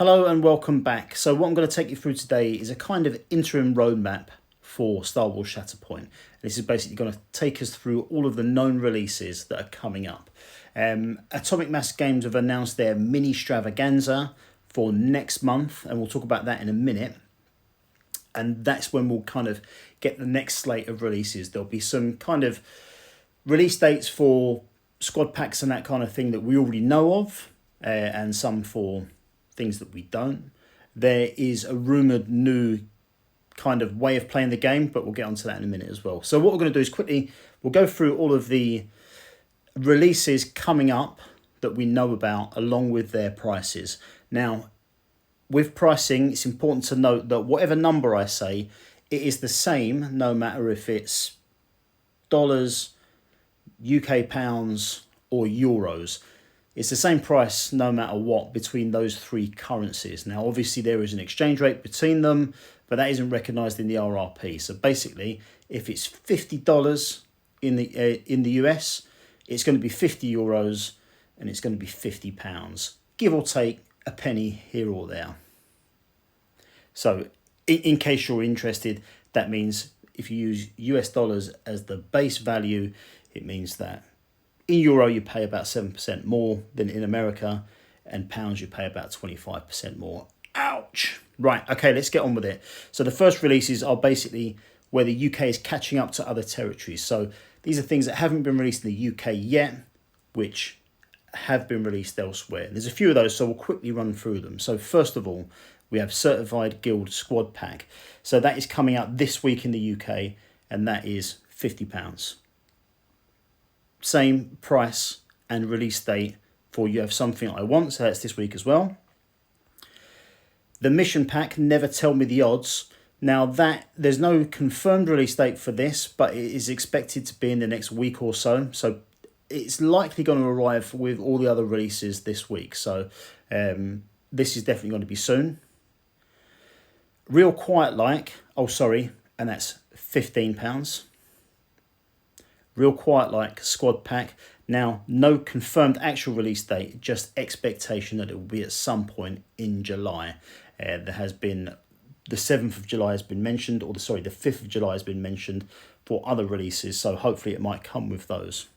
Hello and welcome back. So what I'm going to take you through today is a kind of interim roadmap for Star Wars Shatterpoint. This is basically going to take us through all of the known releases that are coming up. Atomic Mass Games have announced their Ministravaganza for next month, and we'll talk about that in a minute. And that's when we'll kind of get the next slate of releases. There'll be some kind of release dates for squad packs and that kind of thing that we already know of, and some for things that we don't. There is a rumoured new kind of way of playing the game, but we'll get onto that in a minute as well. So what we're going to do is quickly, we'll go through all of the releases coming up that we know about along with their prices. Now, with pricing, it's important to note that whatever number I say, it is the same no matter if it's dollars, UK pounds or euros. It's the same price no matter what between those three currencies. Now, obviously, there is an exchange rate between them, but that isn't recognised in the RRP. So basically, if it's $50 in the US, it's going to be €50 and it's going to be £50, give or take a penny here or there. So in case you're interested, that means if you use US dollars as the base value, it means that in euro, you pay about 7% more than in America, and pounds, you pay about 25% more. Ouch! Right, okay, let's get on with it. So the first releases are basically where the UK is catching up to other territories. So these are things that haven't been released in the UK yet, which have been released elsewhere. There's a few of those, so we'll quickly run through them. So first of all, we have Certified Guild Squad Pack. So that is coming out this week in the UK, and that is £50. Same price and release date for You Have Something I Want, so that's this week as well. The Mission Pack, Never Tell Me the Odds. Now that there's no confirmed release date for this, but it is expected to be in the next week or so. So it's likely going to arrive with all the other releases this week. So this is definitely going to be soon. Real Quiet Like, and that's £15. Real Quiet Like Squad Pack. Now, no confirmed actual release date, just expectation that it will be at some point in July. There has been, the 7th of July has been mentioned, the 5th of July has been mentioned for other releases, so hopefully it might come with those.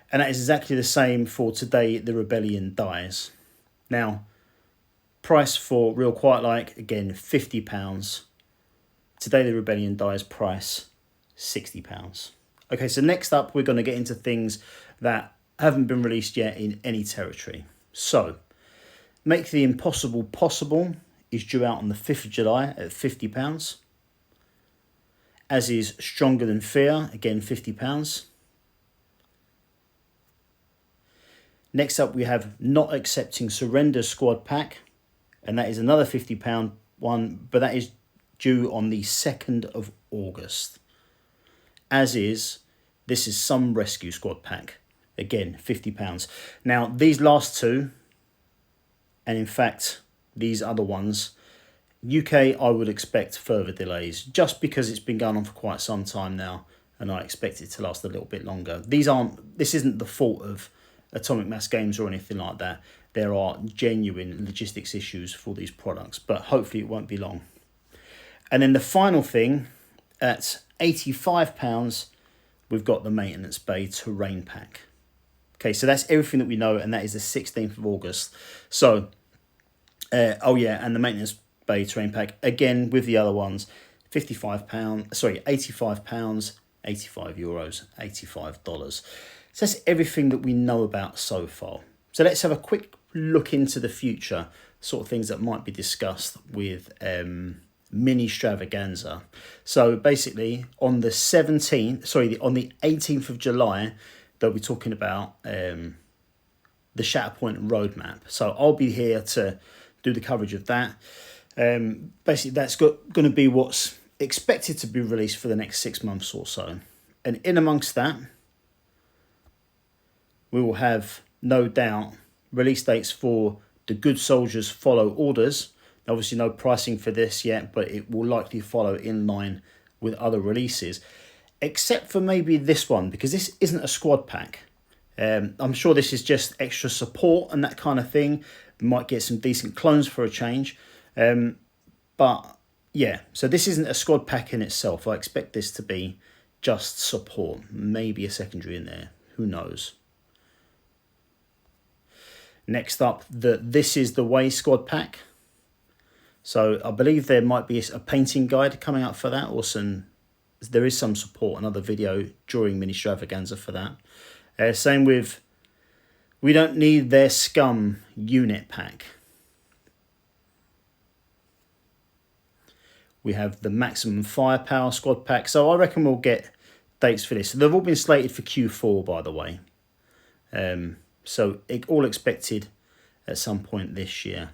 And that is exactly the same for Today the Rebellion Dies. Now, price for Real Quiet Like, again, £50. Today the Rebellion Dies price, £60. Okay, so next up, we're going to get into things that haven't been released yet in any territory. So, Make the Impossible Possible is due out on the 5th of July at £50. As is Stronger Than Fear, again £50. Next up, we have Not Accepting Surrender Squad Pack, and that is another £50 one, but that is due on the 2nd of August. As is, this is Some Rescue Squad Pack. Again, £50. Now, these last two, and in fact, these other ones, UK, I would expect further delays, just because it's been going on for quite some time now, and I expect it to last a little bit longer. This isn't the fault of Atomic Mass Games or anything like that. There are genuine logistics issues for these products, but hopefully it won't be long. And then the final thing, at £85, we've got the Maintenance Bay Terrain Pack. Okay, so that's everything that we know, and that is the 16th of August. So, and the Maintenance Bay Terrain Pack, again, with the other ones, £85, £85, €85, $85. So that's everything that we know about so far. So let's have a quick look into the future, sort of things that might be discussed with Ministravaganza. So basically, on the 18th of July, they'll be talking about the Shatterpoint roadmap. So I'll be here to do the coverage of that. Basically, that's going to be what's expected to be released for the next 6 months or so. And in amongst that, we will have, no doubt, release dates for The Good Soldiers Follow Orders. Obviously, no pricing for this yet, but it will likely follow in line with other releases, except for maybe this one, because this isn't a squad pack. I'm sure this is just extra support and that kind of thing. Might get some decent clones for a change. But yeah, so this isn't a squad pack in itself. I expect this to be just support. Maybe a secondary in there. Who knows? Next up, This Is The Way squad pack. So I believe there might be a painting guide coming up for that, or there is some support, another video during Ministravaganza for that. Same with We Don't Need Their Scum unit pack. We have the Maximum Firepower squad pack. So I reckon we'll get dates for this. They've all been slated for Q4, by the way. So all expected at some point this year.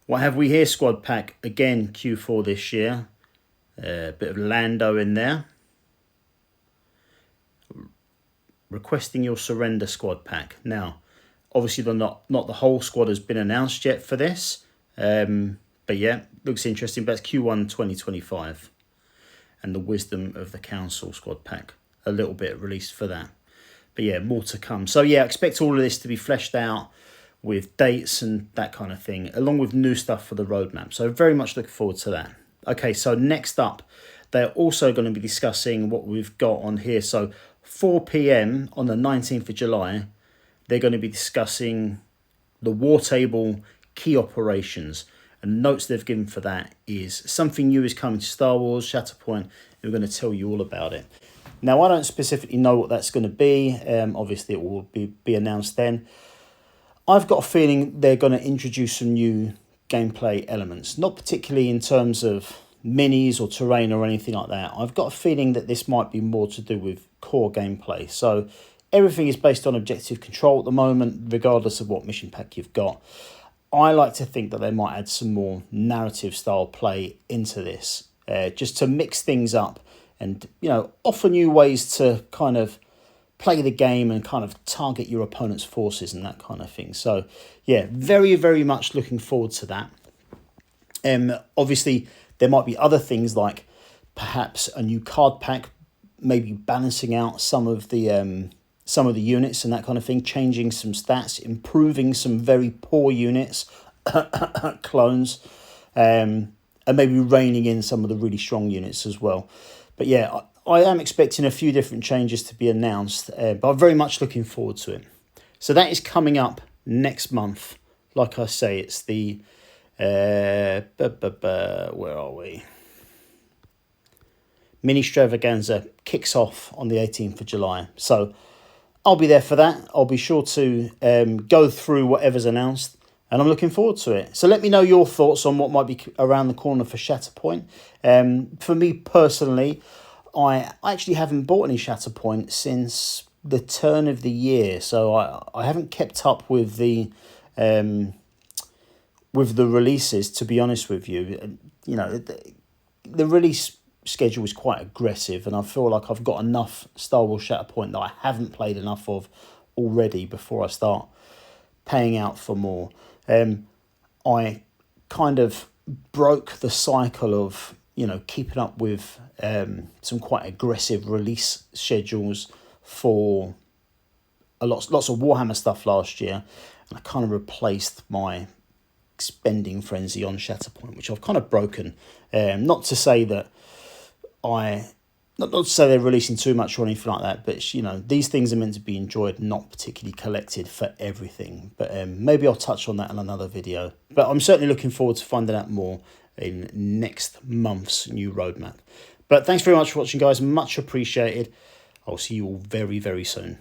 What have we here? Squad pack, again, Q4 this year. A bit of Lando in there. Requesting Your Surrender squad pack. Now, obviously not the whole squad has been announced yet for this. But yeah, looks interesting. But it's Q1 2025. And the Wisdom of the Council squad pack. A little bit released for that. But yeah, more to come. So yeah, expect all of this to be fleshed out with dates and that kind of thing, along with new stuff for the roadmap. So very much looking forward to that. Okay, so next up, they're also going to be discussing what we've got on here. So 4 p.m. on the 19th of July, they're going to be discussing the war table key operations. And notes they've given for that is something new is coming to Star Wars, Shatterpoint. We're going to tell you all about it. Now, I don't specifically know what that's going to be. Obviously, it will be announced then. I've got a feeling they're going to introduce some new gameplay elements, not particularly in terms of minis or terrain or anything like that. I've got a feeling that this might be more to do with core gameplay. So everything is based on objective control at the moment, regardless of what mission pack you've got. I like to think that they might add some more narrative style play into this, just to mix things up and, offer new ways to kind of play the game and kind of target your opponent's forces and that kind of thing. So yeah, very, very much looking forward to that. Obviously, there might be other things like perhaps a new card pack, maybe balancing out some of the units and that kind of thing, changing some stats, improving some very poor units, clones, and maybe reining in some of the really strong units as well. But yeah, I am expecting a few different changes to be announced, but I'm very much looking forward to it. So that is coming up next month. Like I say, it's the, where are we? Ministravaganza kicks off on the 18th of July. So I'll be there for that. I'll be sure to go through whatever's announced, and I'm looking forward to it. So let me know your thoughts on what might be around the corner for Shatterpoint. For me personally, I actually haven't bought any Shatterpoint since the turn of the year, so I haven't kept up with the releases, to be honest with you. The release schedule is quite aggressive, and I feel like I've got enough Star Wars Shatterpoint that I haven't played enough of already before I start paying out for more. I kind of broke the cycle of keeping up with some quite aggressive release schedules for lots of Warhammer stuff last year, and I kind of replaced my spending frenzy on Shatterpoint, which I've kind of broken. Not to say that not to say they're releasing too much or anything like that, but these things are meant to be enjoyed, not particularly collected for everything. But maybe I'll touch on that in another video. But I'm certainly looking forward to finding out more in next month's new roadmap. But thanks very much for watching, guys. Much appreciated. I'll see you all very, very soon.